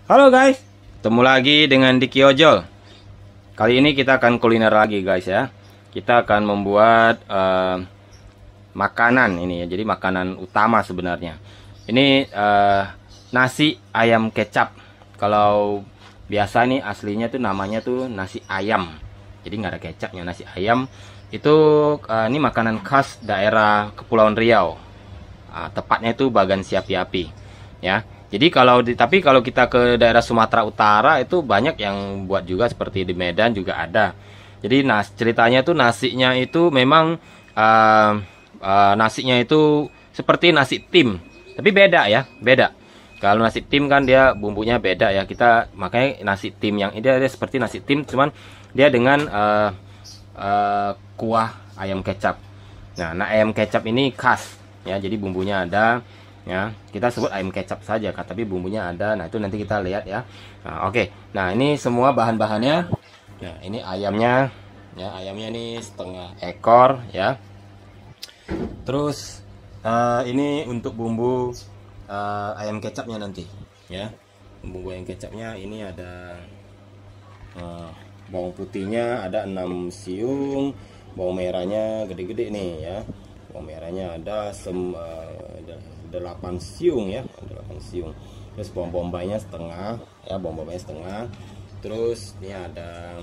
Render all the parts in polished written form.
Halo guys, ketemu lagi dengan Diki Ojol. Kali ini kita akan kuliner lagi guys ya. Kita akan membuat makanan ini ya. Jadi makanan utama sebenarnya. Ini nasi ayam kecap. Kalau biasa nih aslinya tuh namanya tuh nasi ayam. Jadi nggak ada kecapnya, nasi ayam. Itu ini makanan khas daerah Kepulauan Riau. Tepatnya itu Bagan Siapi-Api ya. Jadi tapi kalau kita ke daerah Sumatera Utara itu banyak yang buat juga, seperti di Medan juga ada. Jadi ceritanya tuh nasinya itu memang nasinya itu seperti nasi tim, tapi beda ya, beda. Kalau nasi tim kan dia bumbunya beda ya. Kita makanya nasi tim yang ini dia seperti nasi tim, cuman dia dengan kuah ayam kecap. Nah, ayam kecap ini khas ya, jadi bumbunya ada. Ya, kita sebut ayam kecap saja kan, tapi bumbunya ada. Nah, itu nanti kita lihat ya. Nah, oke. Nah, ini semua bahan-bahannya. Nah, ini ayamnya ya, ayamnya ini setengah ekor ya. Terus ini untuk bumbu ayam kecapnya nanti ya. Bumbu ayam kecapnya ini ada bawang putihnya ada 6 siung, bawang merahnya gede-gede nih ya. Bawang merahnya ada 8 siung ya, 8 siung. Terus bawang bombaynya setengah ya, bawang bombaynya setengah. Terus ini ada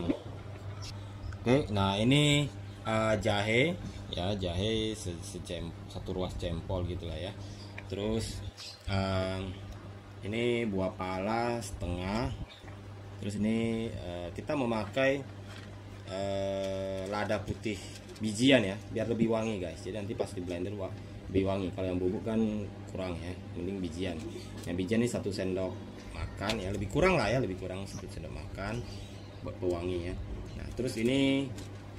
nah ini jahe ya, jahe satu ruas jempol gitulah ya. Terus ini buah pala setengah. Terus ini kita memakai lada putih bijian ya, biar lebih wangi guys. Jadi nanti pas di blender lebih wangi. Kalau yang bubuk kan kurang ya, mending bijian. Yang bijian ini 1 sendok makan ya, lebih kurang lah ya, lebih kurang 1 sendok makan buat pewangi ya. Nah, terus ini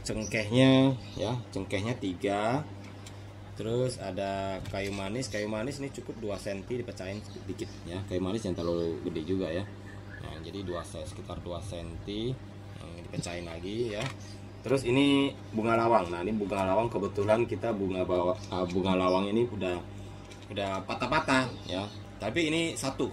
cengkehnya ya, cengkehnya 3. Terus ada kayu manis ini cukup 2 cm dipecahin sedikit ya. Kayu manis yang terlalu gede juga ya. Nah, jadi sekitar 2 cm dipecahin lagi ya. Terus ini bunga lawang. Nah, ini bunga lawang kebetulan kita bunga lawang ini udah patah-patah ya. Tapi ini 1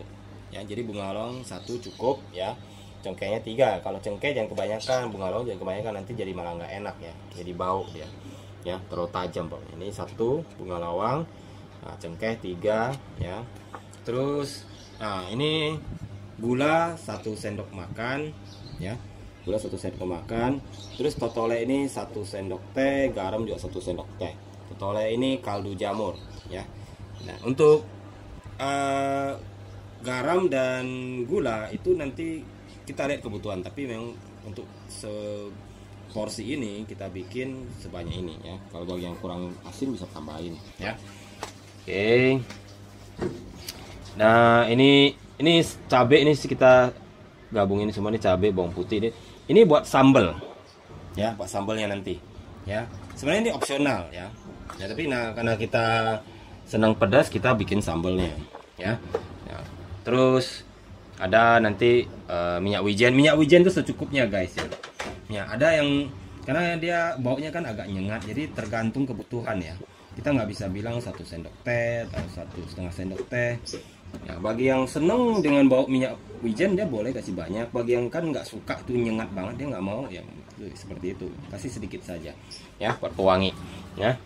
ya. Jadi bunga lawang 1 cukup ya. Cengkehnya 3. Kalau cengkeh jangan kebanyakan, bunga lawang jangan kebanyakan, nanti jadi malah nggak enak ya. Jadi bau dia. Ya, terlalu tajam pokoknya. Ini 1 bunga lawang. Nah, cengkeh 3 ya. Terus ini gula 1 sendok makan ya. Gula 1 sendok makan. Terus totole ini 1 sendok teh, garam juga 1 sendok teh. Totole ini kaldu jamur ya. Nah, untuk garam dan gula itu nanti kita lihat kebutuhan, tapi memang untuk seporsi ini kita bikin sebanyak ini ya. Kalau bagi yang kurang asin bisa tambahin ya. Oke. Nah, ini cabai ini kita gabungin semua, ini cabai, bawang putih ini. Ini buat sambal ya, buat sambalnya nanti ya. Sebenarnya ini opsional ya. Ya, tapi karena kita senang pedas, kita bikin sambalnya ya. Ya. Terus ada nanti minyak wijen itu secukupnya guys ya. Ya, ada yang karena dia baunya kan agak nyengat, jadi tergantung kebutuhan ya. Kita nggak bisa bilang 1 sendok teh atau 1,5 sendok teh. Ya, bagi yang seneng dengan bau minyak wijen dia boleh kasih banyak. Bagi yang kan nggak suka itu nyengat banget, dia nggak mau ya seperti itu, kasih sedikit saja ya buat pewangi ya.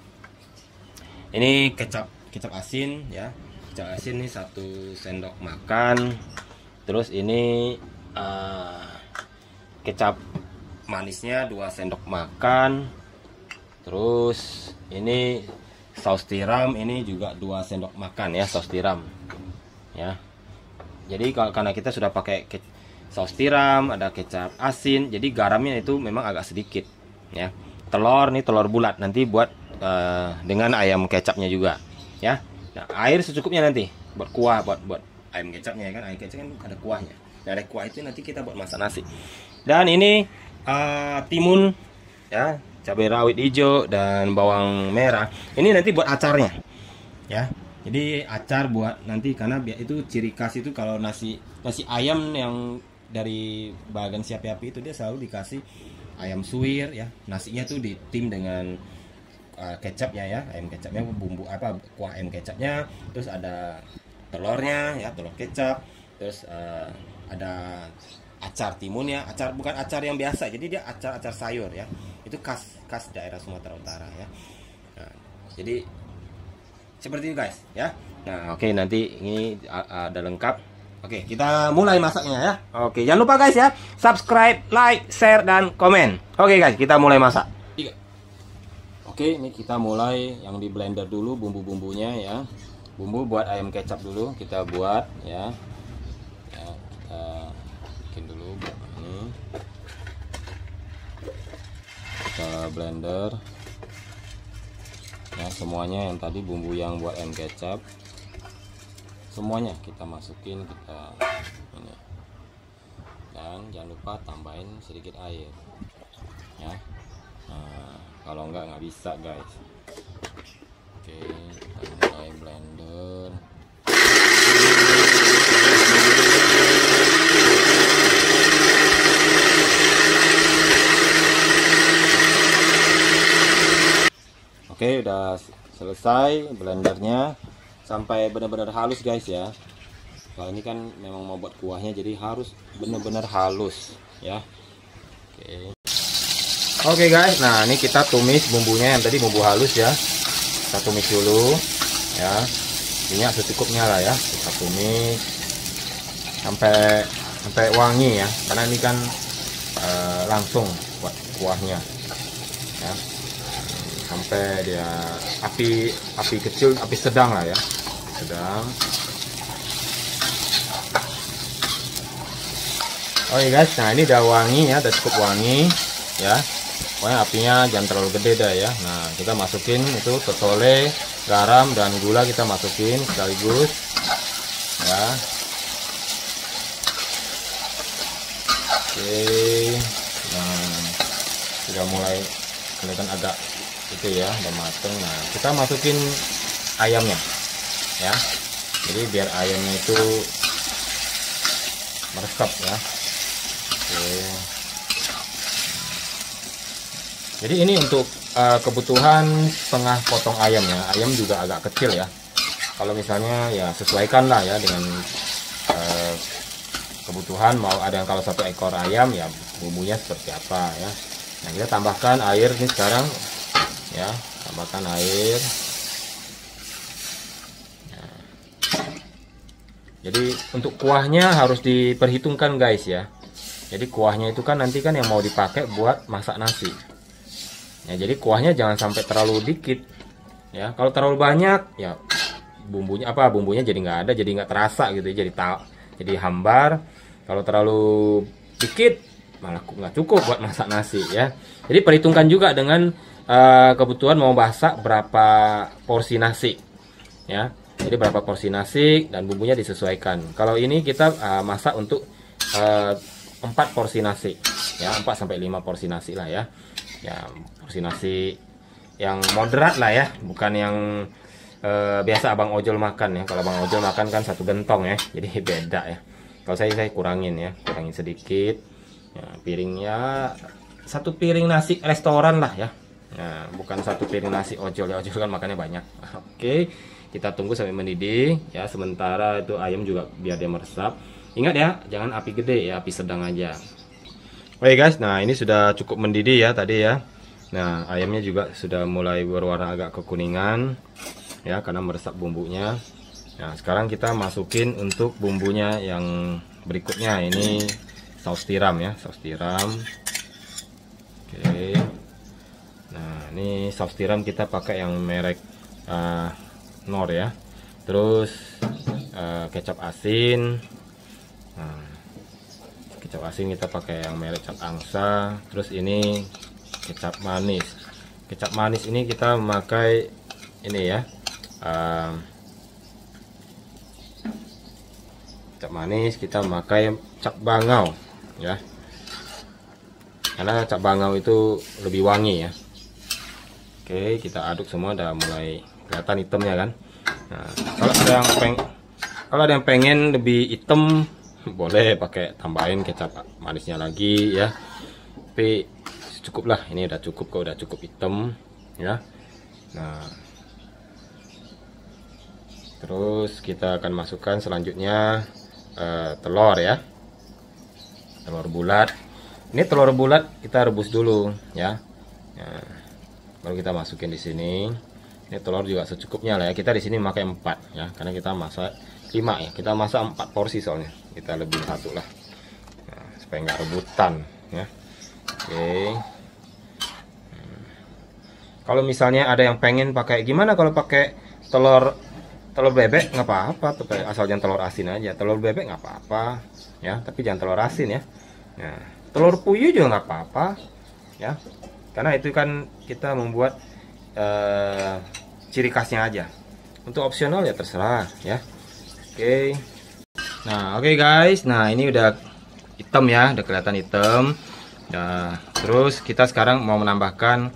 Ini kecap asin ya, kecap asin ini 1 sendok makan. Terus ini kecap manisnya 2 sendok makan. Terus ini saus tiram ini juga 2 sendok makan ya, saus tiram ya. Jadi karena kita sudah pakai saus tiram, ada kecap asin, jadi garamnya itu memang agak sedikit ya. Telur nih, telur bulat nanti buat dengan ayam kecapnya juga ya. Nah, air secukupnya nanti buat kuah, buat ayam kecapnya ya kan. Ayam kecap kan ada kuahnya. Nah, dari kuah itu nanti kita buat masak nasi. Dan ini timun ya, cabai rawit hijau dan bawang merah. Ini nanti buat acarnya ya. Jadi acar buat nanti, karena itu ciri khas itu kalau nasi ayam yang dari Bagan Siapi-Api itu dia selalu dikasih ayam suwir ya. Nasinya tuh ditim dengan kecapnya ya, ayam kecapnya, bumbu kuah ayam kecapnya. Terus ada telurnya ya, telur kecap. Terus ada acar timun ya, bukan acar yang biasa, jadi dia acar sayur ya. Itu khas daerah Sumatera Utara ya. Nah, jadi seperti itu guys ya. Nah oke, nanti ini ada lengkap. Oke, kita mulai masaknya ya. Oke, jangan lupa guys ya, subscribe, like, share, dan komen. Oke guys, kita mulai masak. Oke, ini kita mulai yang di blender dulu bumbu-bumbunya ya. Bumbu buat ayam kecap dulu kita buat ya. Kita bikin dulu ini. Kita blender. Ya, semuanya yang tadi bumbu yang buat ayam kecap. Semuanya kita masukin, kita ini. Dan jangan lupa tambahin sedikit air. Ya. Nah, kalau nggak bisa guys. Oke, kita mulai blender. Oke, udah selesai blendernya sampai benar-benar halus guys ya. Kalau ini kan memang mau buat kuahnya, jadi harus benar-benar halus ya. Oke guys, nah ini kita tumis bumbunya yang tadi bumbu halus ya. Kita tumis dulu ya, minyak secukupnya lah ya. Kita tumis sampai wangi ya, karena ini kan langsung buat kuahnya ya. Sampai dia api kecil, api sedang lah ya, sedang. Oke guys, nah ini udah wangi ya, udah cukup wangi ya. Pokoknya apinya jangan terlalu gede dah ya. Nah kita masukin itu totole, garam dan gula kita masukin sekaligus ya. Oke, nah sudah mulai kelihatan agak itu ya, udah mateng. Nah kita masukin ayamnya ya, jadi biar ayamnya itu meresap ya. Oke. Jadi ini untuk kebutuhan setengah potong ayam ya. Ayam juga agak kecil ya. Kalau misalnya ya sesuaikan lah ya dengan kebutuhan. Mau ada yang kalau 1 ekor ayam ya bumbunya seperti apa ya. Nah kita tambahkan air nih sekarang ya. Tambahkan air. Nah. Jadi untuk kuahnya harus diperhitungkan guys ya. Jadi kuahnya itu kan nanti kan yang mau dipakai buat masak nasi. Ya, jadi kuahnya jangan sampai terlalu dikit ya. Kalau terlalu banyak ya bumbunya jadi nggak ada, jadi nggak terasa gitu, jadi hambar. Kalau terlalu dikit malah nggak cukup buat masak nasi ya. Jadi perhitungkan juga dengan kebutuhan mau masak berapa porsi nasi ya. Jadi berapa porsi nasi dan bumbunya disesuaikan. Kalau ini kita masak untuk 4 porsi nasi ya, 4 sampai 5 porsi nasi lah ya. Ya porsi nasi yang moderat lah ya, bukan yang biasa abang ojol makan ya. Kalau abang ojol makan kan 1 gentong ya, jadi beda ya. Kalau saya kurangin ya, kurangin sedikit ya, piringnya 1 piring nasi restoran lah ya. Nah, bukan 1 piring nasi ojol ya, ojol kan makannya banyak. Oke, kita tunggu sampai mendidih ya. Sementara itu ayam juga biar dia meresap. Ingat ya, jangan api gede ya, api sedang aja. Oke guys, nah ini sudah cukup mendidih ya tadi ya. Nah ayamnya juga sudah mulai berwarna agak kekuningan ya, karena meresap bumbunya. Nah sekarang kita masukin untuk bumbunya yang berikutnya. Ini saus tiram ya, saus tiram. Oke. Nah ini saus tiram kita pakai yang merek Knorr ya. Terus kecap asin. Nah, kecap asin kita pakai yang merek Cap Angsa. Terus ini kecap manis. Kecap manis ini kita memakai ini ya, kecap manis kita memakai cap bangau ya, karena cap bangau itu lebih wangi ya. Oke, kita aduk semua, udah mulai kelihatan hitamnya kan. Nah, kalau ada yang pengen lebih hitam boleh pakai tambahin kecap manisnya lagi ya, tapi cukup lah, ini udah cukup kok, udah cukup hitam ya. Nah terus kita akan masukkan selanjutnya telur ya, telur bulat. Ini telur bulat kita rebus dulu ya. Nah, baru kita masukin di sini. Ini telur juga secukupnya lah ya. Kita di sini memakai 4 ya, karena kita masak 5 ya. Kita masak 4 porsi soalnya. Kita lebih 1 lah. Nah, supaya nggak rebutan ya. Oke. Kalau misalnya ada yang pengen pakai gimana kalau pakai telur bebek, nggak apa-apa, asal jangan telur asin aja. Telur bebek nggak apa-apa ya, tapi jangan telur asin ya. Nah, telur puyuh juga nggak apa-apa ya, karena itu kan kita membuat ciri khasnya aja. Untuk opsional ya terserah ya. Oke. Nah, oke guys, nah ini udah hitam ya, udah kelihatan hitam. Nah, terus kita sekarang mau menambahkan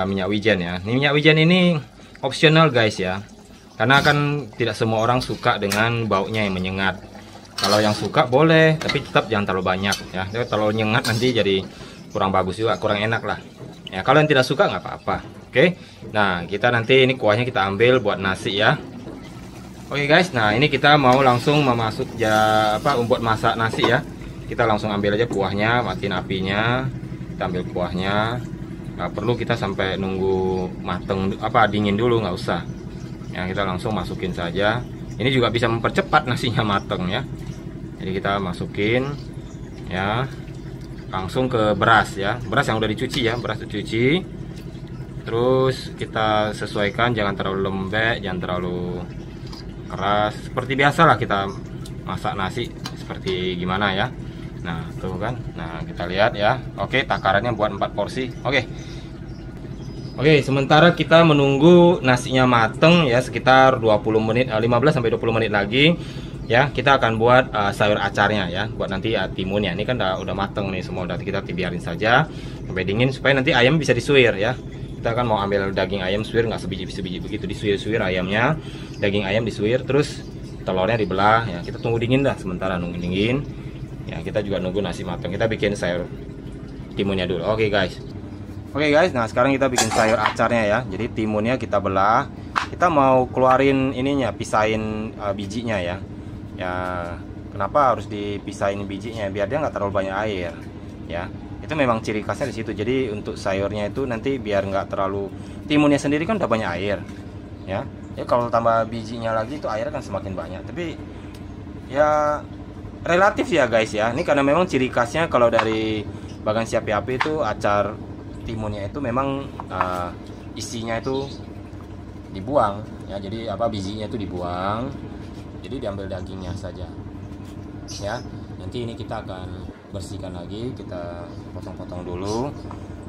minyak wijen ya. Ini minyak wijen ini opsional guys ya, karena kan tidak semua orang suka dengan baunya yang menyengat. Kalau yang suka boleh, tapi tetap jangan terlalu banyak ya. Terlalu nyengat nanti jadi kurang bagus juga, kurang enak lah ya. Kalau yang tidak suka nggak apa-apa. Oke. Nah, kita nanti ini kuahnya kita ambil buat nasi ya. Oke guys, nah ini kita mau langsung memasuk buat masak nasi ya. Kita langsung ambil aja kuahnya, matiin apinya, kita ambil kuahnya. Nggak perlu kita sampai nunggu mateng dingin dulu, nggak usah ya, kita langsung masukin saja. Ini juga bisa mempercepat nasinya mateng ya. Jadi kita masukin ya, langsung ke beras ya, beras yang udah dicuci ya, beras dicuci. Terus kita sesuaikan, jangan terlalu lembek, jangan terlalu keras. Seperti biasa lah kita masak nasi seperti gimana ya. Nah tuh kan, nah kita lihat ya. Oke, takarannya buat 4 porsi. Oke, sementara kita menunggu nasinya mateng ya, sekitar 20 menit, 15-20 menit lagi ya, kita akan buat sayur acarnya ya, buat nanti timunnya. Ini kan udah mateng nih semua, udah kita biarin saja sampai dingin supaya nanti ayam bisa disuir ya. Kita kan mau ambil daging ayam suir, nggak sebiji-sebiji begitu, disuir-suir ayamnya, daging ayam disuir, terus telurnya dibelah ya. Kita tunggu dingin dah, sementara nunggu dingin ya, kita juga nunggu nasi matang. Kita bikin sayur timunnya dulu. Oke guys, nah sekarang kita bikin sayur acarnya ya. Jadi timunnya kita belah, kita mau keluarin ininya, pisahin bijinya ya. Ya kenapa harus dipisahin bijinya, biar dia nggak terlalu banyak air ya. Itu memang ciri khasnya di situ. Jadi untuk sayurnya itu nanti biar nggak terlalu, timunnya sendiri kan udah banyak air ya. Ya kalau tambah bijinya lagi itu airnya kan semakin banyak. Tapi ya relatif ya guys ya. Ini karena memang ciri khasnya kalau dari Bagan Siapi Api itu acar timunnya itu memang isinya itu dibuang ya. Jadi bijinya itu dibuang. Jadi diambil dagingnya saja ya. Nanti ini kita akan bersihkan lagi, kita potong-potong dulu.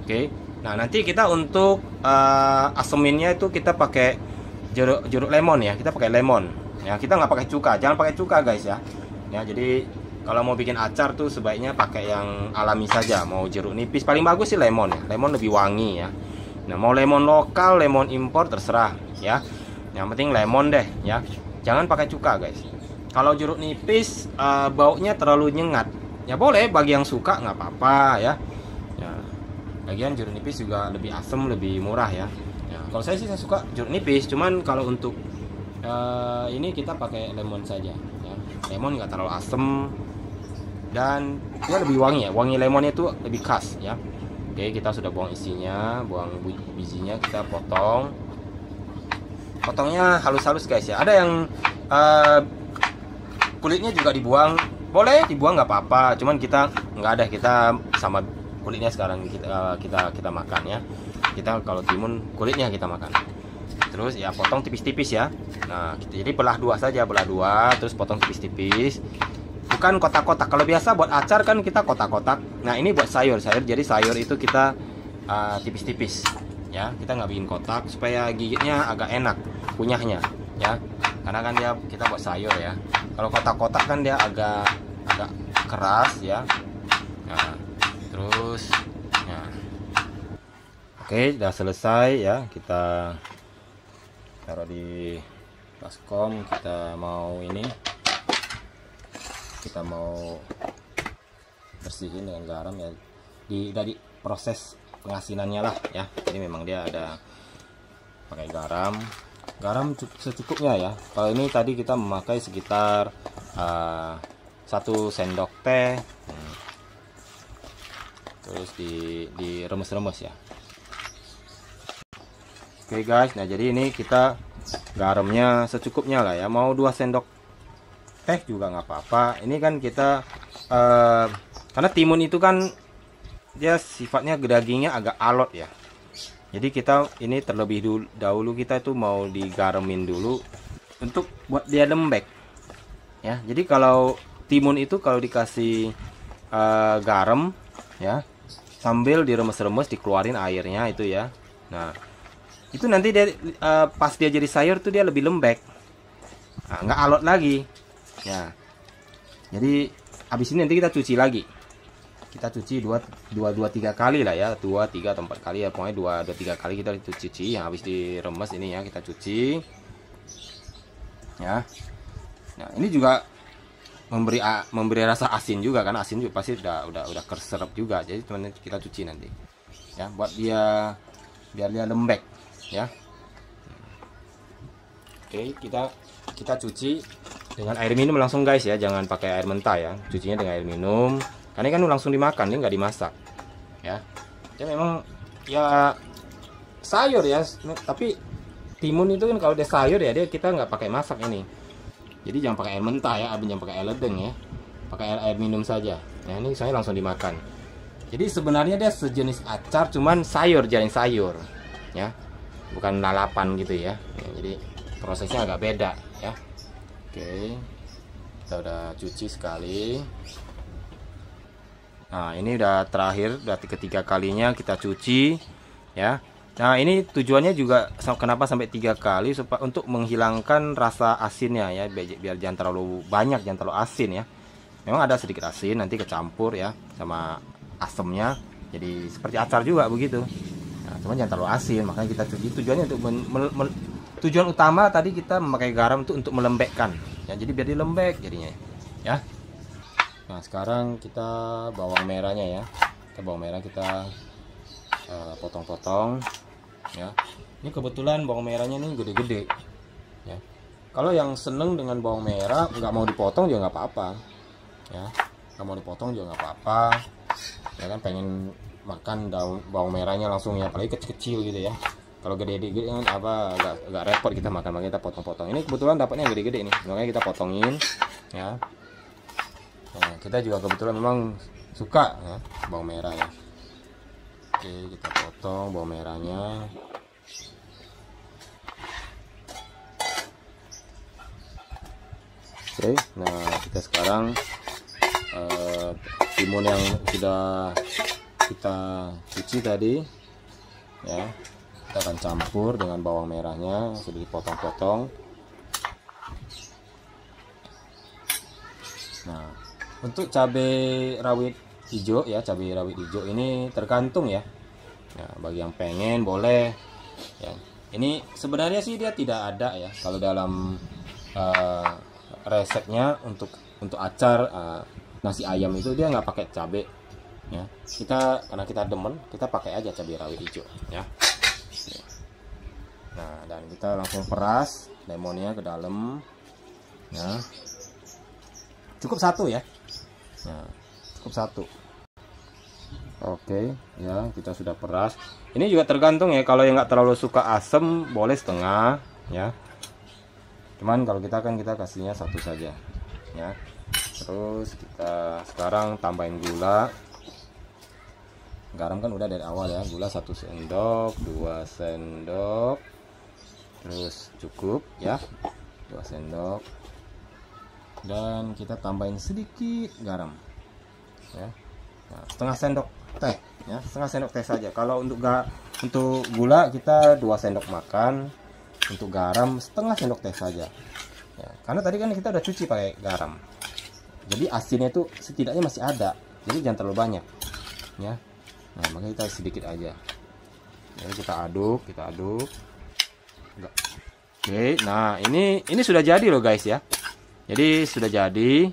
Oke. Nah nanti kita untuk aseminnya itu kita pakai jeruk lemon ya. Kita pakai lemon ya, kita nggak pakai cuka, jangan pakai cuka guys ya. Ya jadi kalau mau bikin acar tuh sebaiknya pakai yang alami saja. Mau jeruk nipis paling bagus sih lemon ya, lemon lebih wangi ya. Nah mau lemon lokal, lemon impor terserah ya, yang penting lemon deh ya, jangan pakai cuka guys. Kalau jeruk nipis baunya terlalu nyengat ya, boleh bagi yang suka nggak apa-apa ya. Ya lagian jeruk nipis juga lebih asem, lebih murah ya. Ya kalau saya sih saya suka jeruk nipis, cuman kalau untuk ini kita pakai lemon saja ya. Lemon nggak terlalu asem dan dia lebih wangi ya, wangi lemonnya itu lebih khas ya. Oke, kita sudah buang isinya, buang bijinya, kita potongnya halus-halus guys ya. Ada yang kulitnya juga dibuang, boleh dibuang nggak apa-apa, cuman kita nggak ada, kita sama kulitnya sekarang kita makan ya. Kita kalau timun kulitnya kita makan. Terus ya potong tipis-tipis ya. Nah jadi belah dua saja, belah dua, terus potong tipis-tipis, bukan kotak-kotak. Kalau biasa buat acar kan kita kotak-kotak. Nah ini buat sayur, jadi sayur itu kita tipis-tipis ya. Kita nggak bikin kotak supaya gigitnya agak enak, kunyahnya ya, karena kan kita buat sayur ya. Kalau kotak-kotak kan dia agak keras ya. Nah terus nah. Oke, udah selesai ya, kita taruh di baskom. Kita mau bersihin dengan garam ya, dari proses pengasinannya lah ya. Jadi memang dia ada pakai garam secukupnya ya. Kalau ini tadi kita memakai sekitar 1 sendok teh. Terus diremes-remes ya. Oke guys, nah jadi ini kita garamnya secukupnya lah ya. Mau 2 sendok teh juga nggak apa-apa. Ini kan kita karena timun itu kan dia sifatnya dagingnya agak alot ya. Jadi kita ini terlebih dahulu kita itu mau digaramin dulu untuk buat dia lembek ya. Jadi kalau timun itu kalau dikasih garam ya, sambil diremes-remes, dikeluarin airnya itu ya. Nah itu nanti dia pas dia jadi sayur tuh dia lebih lembek, nggak alot lagi ya. Jadi habis ini nanti kita cuci lagi. Kita cuci 2-3 kali lah ya, 2, 3 atau 4 kali ya, pokoknya 2-3 kali kita cuci. Habis diremes ini ya kita cuci ya. Nah ini juga memberi rasa asin juga, kan asin juga pasti udah keserap juga. Jadi teman kita cuci nanti ya, buat biar dia lembek ya. Oke, kita cuci dengan air minum langsung guys ya, jangan pakai air mentah ya. Cucinya dengan air minum karena kan langsung dimakan, dia nggak dimasak ya. Dia memang ya sayur ya, tapi timun itu kan kalau dia sayur ya kita nggak pakai masak ini. Jadi jangan pakai air mentah ya, jangan pakai air ledeng ya, pakai air minum saja. Nah ini saya langsung dimakan. Jadi sebenarnya dia sejenis acar, cuman sayur, jaring sayur ya, bukan lalapan gitu ya. Jadi prosesnya agak beda ya. Oke, kita udah cuci sekali. Nah ini udah terakhir, udah ketiga kalinya kita cuci ya. Nah ini tujuannya juga kenapa sampai 3 kali, supaya untuk menghilangkan rasa asinnya ya, biar jangan terlalu banyak, jangan terlalu asin ya. Memang ada sedikit asin, nanti kecampur ya sama asemnya, jadi seperti acar juga begitu. Nah cuman jangan terlalu asin, makanya kita cuci. Tujuannya untuk tujuan utama tadi kita memakai garam itu untuk melembekkan ya, jadi biar dia lembek jadinya ya. Nah sekarang kita bawang merahnya ya, bawang merah kita potong-potong ya. Ini kebetulan bawang merahnya ini gede-gede ya. Kalau yang seneng dengan bawang merah nggak mau dipotong juga nggak apa-apa ya, nggak mau dipotong juga nggak apa-apa ya kan, pengen makan bawang merahnya langsung ya, apalagi kecil-kecil gitu ya. Kalau gede-gede kan agak repot kita makan, makanya kita potong-potong. Ini kebetulan dapatnya gede-gede nih, makanya kita potongin ya. Nah, kita juga kebetulan memang suka ya bawang merah ya. Oke, kita potong bawang merahnya. Oke, nah kita sekarang timun yang sudah kita cuci tadi ya, kita akan campur dengan bawang merahnya sudah dipotong-potong. Nah untuk cabai rawit hijau ya, cabai rawit hijau ini tergantung ya. Nah, bagi yang pengen boleh ya. Ini sebenarnya sih dia tidak ada ya kalau dalam resepnya untuk acar nasi ayam itu dia nggak pakai cabai ya. Karena kita demen, kita pakai aja cabai rawit hijau ya. Nah dan kita langsung peras lemonnya ke dalam ya. Cukup 1 ya. Nah, cukup 1. Oke ya, kita sudah peras. Ini juga tergantung ya, kalau yang nggak terlalu suka asam boleh setengah ya. Cuman kalau kita kasihnya 1 saja ya. Terus kita sekarang tambahin gula. Garam kan udah dari awal ya, gula 1 sendok, 2 sendok. Terus cukup ya, 2 sendok. Dan kita tambahin sedikit garam ya. Nah, setengah sendok teh ya, setengah sendok teh saja. Kalau untuk gula kita 2 sendok makan, untuk garam setengah sendok teh saja ya. Karena tadi kan kita udah cuci pakai garam, jadi asinnya itu setidaknya masih ada, jadi jangan terlalu banyak ya. Nah makanya kita sedikit aja ya, kita aduk. Oke, nah ini sudah jadi loh guys ya. Jadi sudah jadi,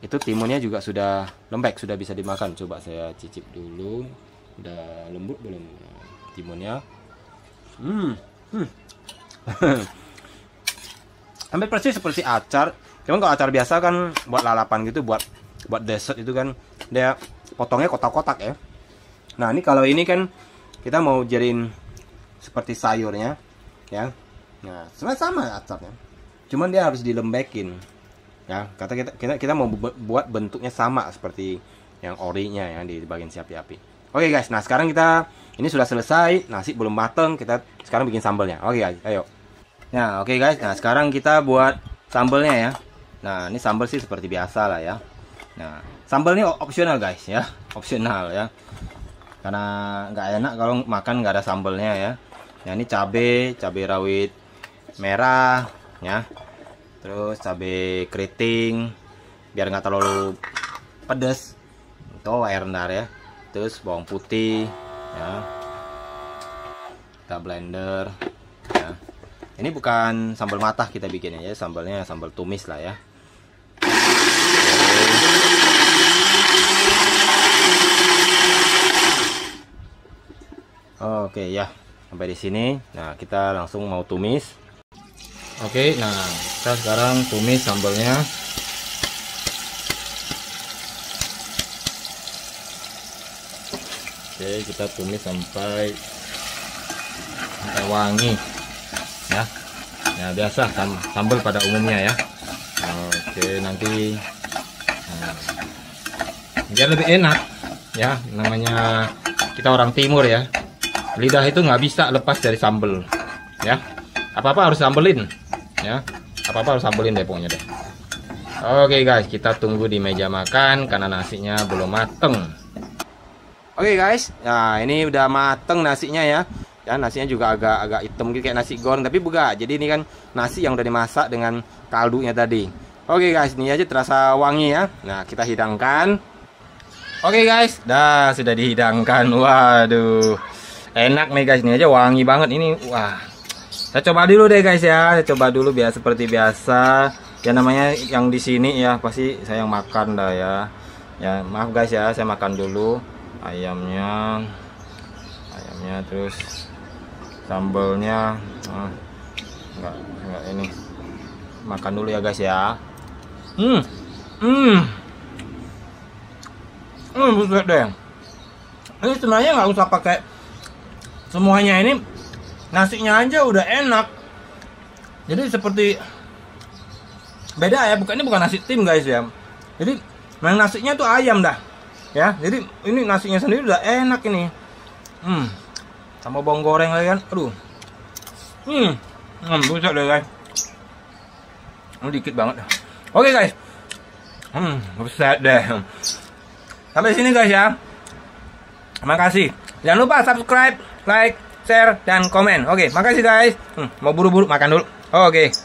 itu timunnya juga sudah lembek, sudah bisa dimakan. Coba saya cicip dulu, udah lembut belum timunnya? Hampir persis seperti acar, Cuman kalau acar biasa kan buat lalapan gitu, buat dessert itu kan dia potongnya kotak-kotak ya. Nah ini kalau ini kan kita mau jadiin seperti sayurnya ya. Nah sebenarnya sama acarnya, cuman dia harus dilembekin ya. Kata kita mau buat bentuknya sama seperti yang orinya ya, di bagian api-api. Oke guys, nah sekarang kita ini sudah selesai, nasi belum mateng, kita sekarang bikin sambelnya. Oke guys, ayo. Nah oke guys, nah sekarang kita buat sambelnya ya. Nah ini sambal sih seperti biasa lah ya. Nah sambal ini opsional guys ya, opsional ya, karena nggak enak kalau makan nggak ada sambelnya ya. Nah ini cabai rawit merah ya, terus cabai keriting biar nggak terlalu pedas, itu air rendah ya. Terus bawang putih ya, kita blender ya. Ini bukan sambal matah kita bikinnya ya, sambalnya sambal tumis lah ya. Oke ya, sampai di sini. Nah kita langsung mau tumis. Oke, nah kita sekarang tumis sambalnya. Oke, kita tumis sampai wangi ya. Ya biasa sambal pada umumnya ya. Oke, nanti biar lebih enak ya, namanya kita orang timur ya, lidah itu nggak bisa lepas dari sambal ya. Apa-apa harus sambelin ya, apa-apa harus sambelin deh pokoknya deh. Oke guys, kita tunggu di meja makan karena nasinya belum mateng. Oke guys, nah ini udah mateng nasinya ya. Ya nasinya juga agak hitam gitu kayak nasi goreng, tapi bukan. Jadi ini kan nasi yang udah dimasak dengan kaldunya tadi. Oke guys, ini aja terasa wangi ya. Nah kita hidangkan. Oke guys, dah sudah dihidangkan. Waduh, enak nih guys, ini aja wangi banget ini. Wah, saya coba dulu deh guys ya. Saya coba dulu biar seperti biasa. Ya namanya yang di sini ya pasti saya yang makan dah ya. Ya maaf guys ya, saya makan dulu ayamnya terus sambalnya. Enggak ini. Makan dulu ya guys ya. Buset deh. Ini sebenarnya nggak usah pakai semuanya, ini nasinya aja udah enak. Jadi seperti beda ya, ini bukan nasi tim guys ya. Jadi memang nasinya tuh ayam dah ya. Jadi ini nasinya sendiri udah enak ini. Sama bawang goreng lagi kan. Aduh. Buset deh guys. Ini dikit banget. Oke guys. Buset deh. Sampai sini guys ya. Terima kasih. Jangan lupa subscribe, like, share, dan komen. Oke, makasih guys. Mau buru-buru makan dulu. Oke.